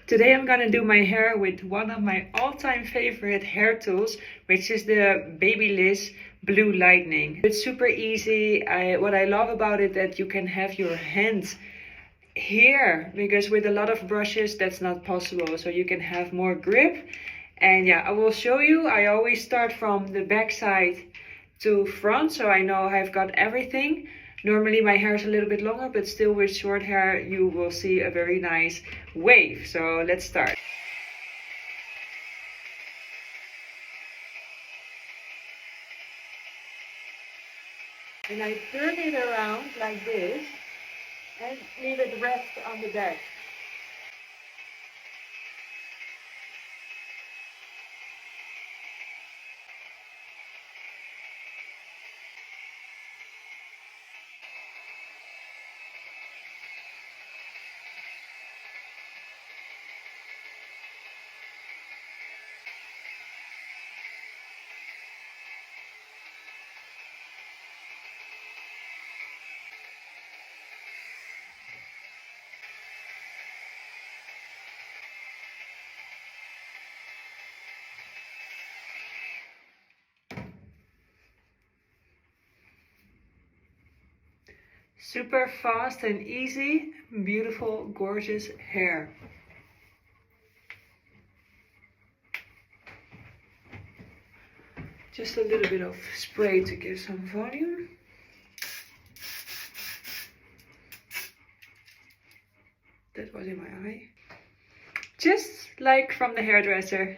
Today I'm gonna do my hair with one of my all-time favorite hair tools, which is the Babyliss Blue Lightning. It's super easy. What I love about it that you can have your hands here, because with a lot of brushes that's not possible. So you can have more grip. And yeah, I will show you. I always start from the back side to front, so I know I've got everything. Normally my hair is a little bit longer, but still with short hair you will see a very nice wave. So let's start. And I turn it around like this and leave it rest on the back. Super fast and easy, beautiful, gorgeous hair. Just a little bit of spray to give some volume. That was in my eye. Just like from the hairdresser.